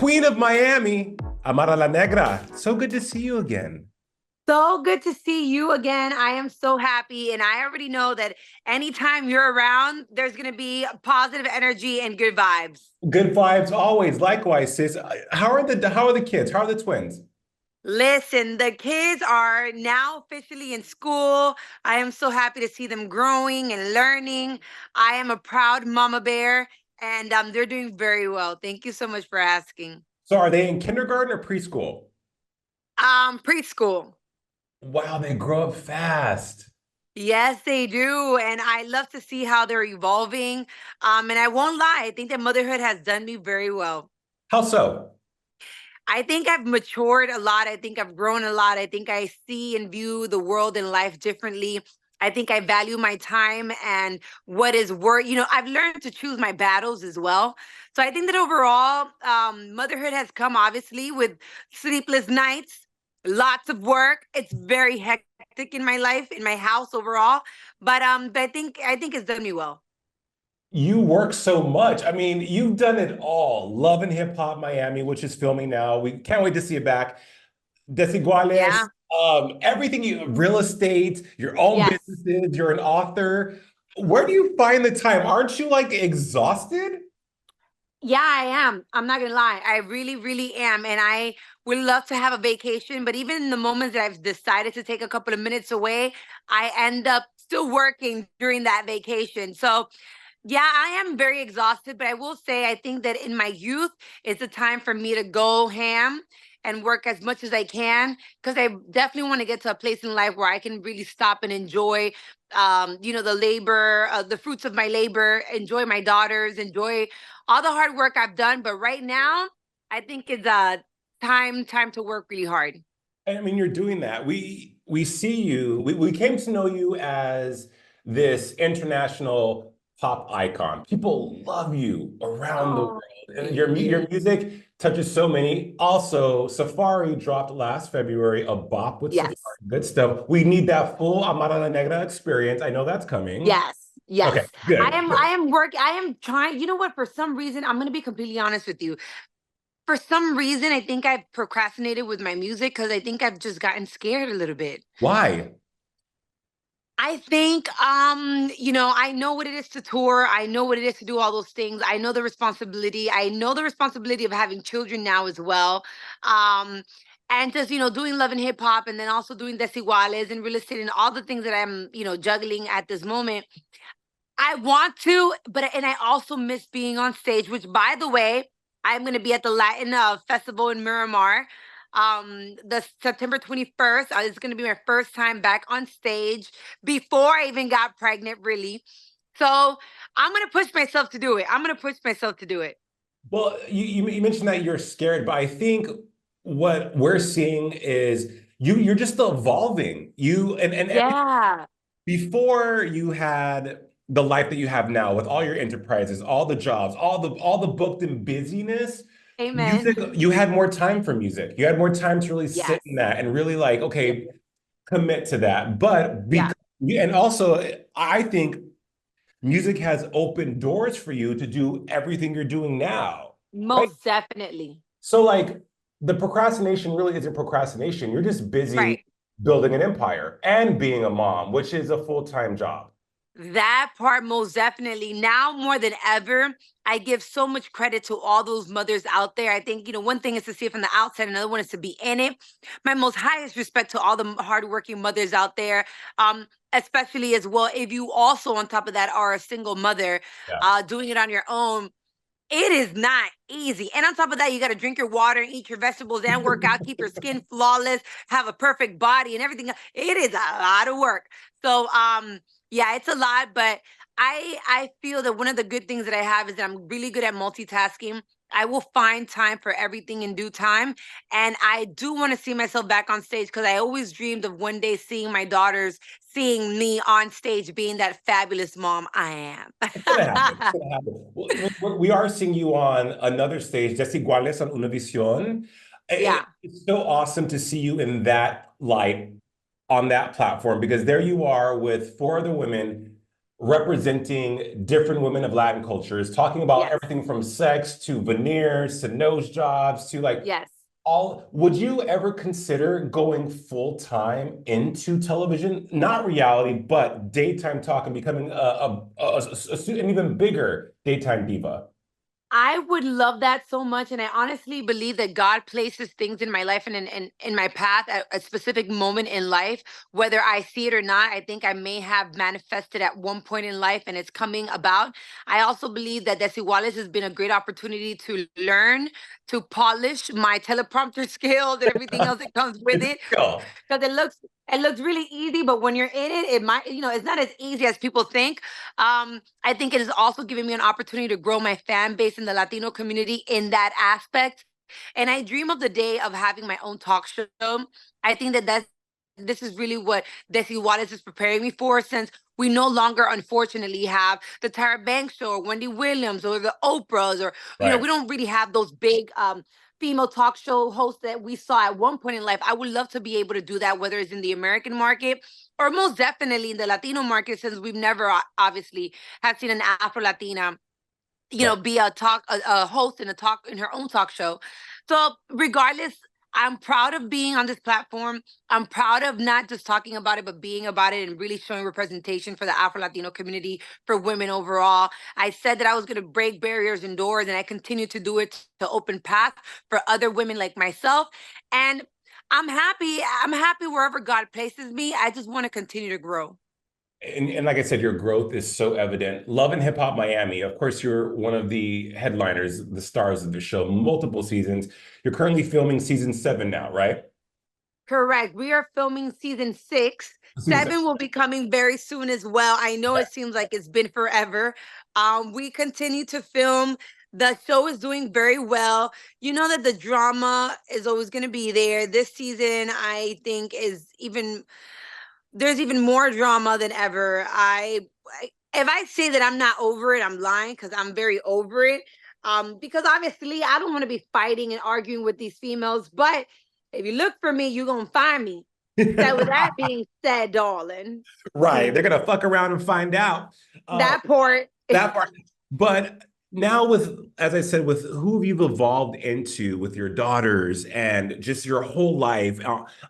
Queen of Miami, Amara La Negra. So good to see you again. So good to see you again. I am so happy. And I already know that anytime you're around, there's going to be positive energy and good vibes. Good vibes always. Likewise, sis. How are the kids? How are the twins? Listen, the kids are now officially in school. I am so happy to see them growing and learning. I am a proud mama bear, and they're doing very well. Thank you so much for asking. So are they in kindergarten or preschool? Preschool. Wow, they grow up fast. Yes, they do. And I love to see how they're evolving. And I won't lie, I think that motherhood has done me very well. How so? I think I've matured a lot. I think I've grown a lot. I think I see and view the world and life differently. I think I value my time and what is worth. I've learned to choose my battles as well. So I think that overall, motherhood has come obviously with sleepless nights, lots of work. It's very hectic in my life, in my house overall. But I think it's done me well. You work so much. I mean, you've done it all. Love and Hip Hop Miami, which is filming now. We can't wait to see it back. Desiguales, Yeah. everything real estate, your own Yes. businesses, you're an author. Where do you find the time? Aren't you like exhausted? Yeah, I am. I'm not gonna lie. I really, really am. And I would love to have a vacation, but even in the moments that I've decided to take a couple of minutes away, I end up still working during that vacation. So yeah, I am very exhausted, but I will say I think that in my youth, it's a time for me to go ham and work as much as I can because I definitely want to get to a place in life where I can really stop and enjoy the labor, the fruits of my labor, enjoy my daughters, enjoy all the hard work I've done. But right now, I think it's time to work really hard. I mean, you're doing that. We see you. We came to know you as this international pop icon. People love you around the Oh, world. And thank your you. music touches so many. Also, Safari dropped last February, a bop with Safari. Yes. Good stuff. We need that full Amara La Negra experience. I know that's coming. Yes. Yes. Okay, good, I good. am work I am trying, you know what, for some reason, I'm going to be completely honest with you. For some reason, I think I've procrastinated with my music because I think I've just gotten scared a little bit. Why? I think I know what it is to tour. I know what it is to do all those things. I know the responsibility. I know the responsibility of having children now as well. Um and just, doing love and hip hop and then also doing desiguales and real estate and all the things that I'm, juggling at this moment. I want to, and I also miss being on stage, which by the way, I'm going to be at the Latin Festival in Miramar. The September 21st. It's going to be my first time back on stage before I even got pregnant, really. So I'm going to push myself to do it. I'm going to push myself to do it. Well, you mentioned that you're scared, but I think what we're seeing is you're just evolving. And every Yeah. before you had the life that you have now with all your enterprises, all the jobs, all the booked and busyness, music, Amen. you had more time for music. You had more time to really sit Yes. in that and really like, Yeah. okay, commit to that. But Yeah. because and also I think music has opened doors for you to do everything you're doing now. Right? Most definitely. So like the procrastination really isn't procrastination. You're just busy Right. building an empire and being a mom, which is a full-time job. That part, most definitely. Now more than ever, I give so much credit to all those mothers out there. I think, one thing is to see it from the outside, another one is to be in it. My most highest respect to all the hardworking mothers out there, especially as well, if you also, on top of that, are a single mother Yeah. doing it on your own. It is not easy. And on top of that, you got to drink your water and eat your vegetables and work out, keep your skin flawless, have a perfect body and everything. It is a lot of work. So yeah, it's a lot, but I feel that one of the good things that I have is that I'm really good at multitasking. I will find time for everything in due time. And I do want to see myself back on stage because I always dreamed of one day seeing my daughters seeing me on stage being that fabulous mom I It's gonna happen. It's am. gonna happen. We are seeing you on another stage, Desiguales on Univision. Yeah. It's so awesome to see you in that light on that platform because there you are with four other women representing different women of Latin cultures, talking about Yes. everything from sex to veneers to nose jobs to like Yes. all. Would you ever consider going full time into television? Not reality, but daytime talk and becoming an even bigger daytime diva? I would love that so much. And I honestly believe that God places things in my life and in my path at a specific moment in life, whether I see it or not. I think I may have manifested at one point in life and it's coming about. I also believe that Desiguales has been a great opportunity to learn, to polish my teleprompter skills and everything else that comes with It's a it. skill. Because it looks really easy, but when you're in it, it might, it's not as easy as people think. I think it has also given me an opportunity to grow my fan base in the Latino community in that aspect. And I dream of the day of having my own talk show. I think that this is really what Desi Juarez is preparing me for, since we no longer, unfortunately, have the Tyra Banks show or Wendy Williams or the Oprahs, or Right. we don't really have those big female talk show hosts that we saw at one point in life. I would love to be able to do that, whether it's in the American market or most definitely in the Latino market, since we've never obviously have seen an Afro Latina, Right. be a host in a talk in her own talk show. So regardless, I'm proud of being on this platform. I'm proud of not just talking about it, but being about it and really showing representation for the Afro Latino community, for women overall. I said that I was going to break barriers and doors, and I continue to do it to open paths for other women like myself. And I'm happy. I'm happy wherever God places me. I just want to continue to grow. And like I said, your growth is so evident. Love and Hip Hop Miami. Of course, you're one of the headliners, the stars of the show, multiple seasons. You're currently filming season 7 now, right? Correct. We are filming season 6. Season 6. 7 will be coming very soon as well. I know Okay. it seems like it's been forever. We continue to film. The show is doing very well. You know that the drama is always going to be there. This season, I think, is even there's even more drama than ever. If I say that I'm not over it, I'm lying, because I'm very over it. Because obviously I don't want to be fighting and arguing with these females, but if you look for me, you're gonna find me. So with that being said, darling, Right. They're gonna fuck around and find out. Uh, that part. that part. But now with, as I said, with who you've evolved into with your daughters and just your whole life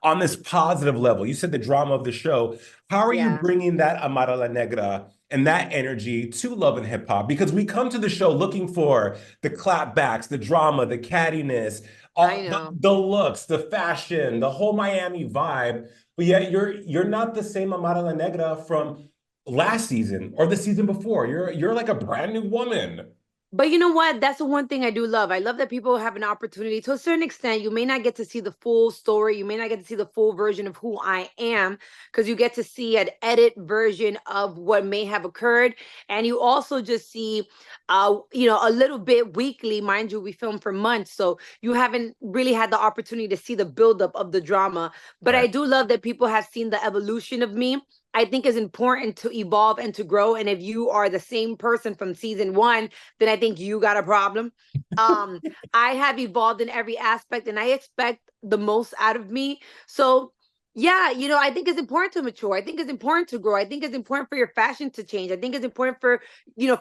on this positive level, you said the drama of the show. How are you Yeah, bringing that Amara La Negra and that energy to Love and Hip Hop? Because we come to the show looking for the clapbacks, the drama, the cattiness, I all know. the looks, the fashion, the whole Miami vibe. But yet you're not the same Amara La Negra from last season or the season before. You're like a brand new woman. But you know what? That's the one thing I do love. I love that people have an opportunity. To a certain extent, you may not get to see the full story. You may not get to see the full version of who I am, because you get to see an edit version of what may have occurred. And you also just see, a little bit weekly. Mind you, we film for months. So you haven't really had the opportunity to see the buildup of the drama. But I Right. do love that people have seen the evolution of me. I think is important to evolve and to grow. And if you are the same person from season 1, then I think you got a problem. Um, I have evolved in every aspect and I expect the most out of me. So yeah, I think it's important to mature. I think it's important to grow. I think it's important for your fashion to change. I think it's important for,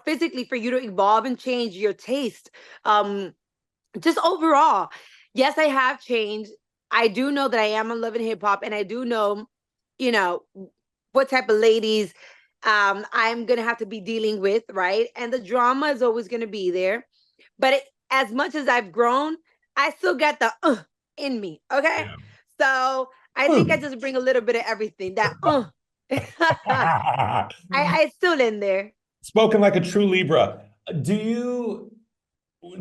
physically for you to evolve and change your taste. Um, just overall. Yes, I have changed. I do know that I am in love and hip hop, and I do know, you know, what type of ladies I'm gonna have to be dealing with, right? And the drama is always gonna be there. But as much as I've grown, I still got the in me. Okay, Yeah. so I think I just bring a little bit of everything. That I still in there. Spoken like a true Libra. Do you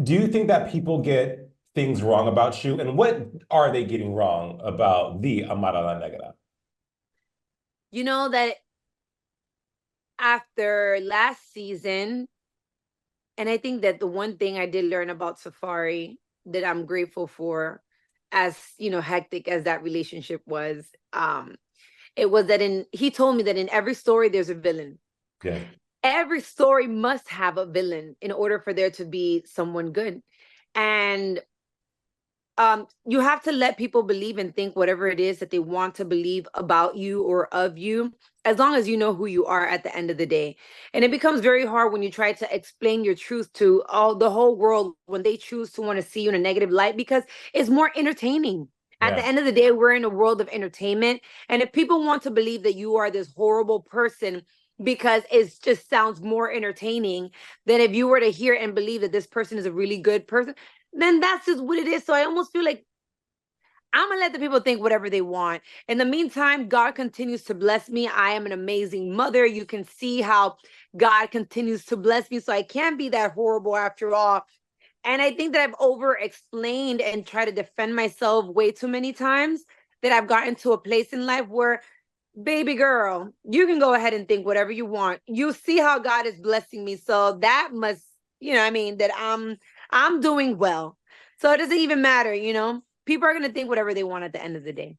do you think that people get things wrong about you? And what are they getting wrong about the Amara La Negra? You know that after last season, and I think that the one thing I did learn about Safari that I'm grateful for, as hectic as that relationship was, it was that he told me that in every story there's a villain. Yeah. Every story must have a villain in order for there to be someone good. And you have to let people believe and think whatever it is that they want to believe about you or of you. as long as you know who you are at the end of the day. And it becomes very hard when you try to explain your truth to all the whole world when they choose to want to see you in a negative light, because it's more entertaining. At the Yeah. end of the day, we're in a world of entertainment. And if people want to believe that you are this horrible person because it just sounds more entertaining than if you were to hear and believe that this person is a really good person, then that's just what it is. So I almost feel like I'm gonna let the people think whatever they want. In the meantime, God continues to bless me. I am an amazing mother. You can see how God continues to bless me. So I can't be that horrible after all. And I think that I've over explained and tried to defend myself way too many times, that I've gotten to a place in life where, baby girl, you can go ahead and think whatever you want. You see how God is blessing me. So that must, I mean, that I'm doing well. So it doesn't even matter. People are gonna think whatever they want at the end of the day.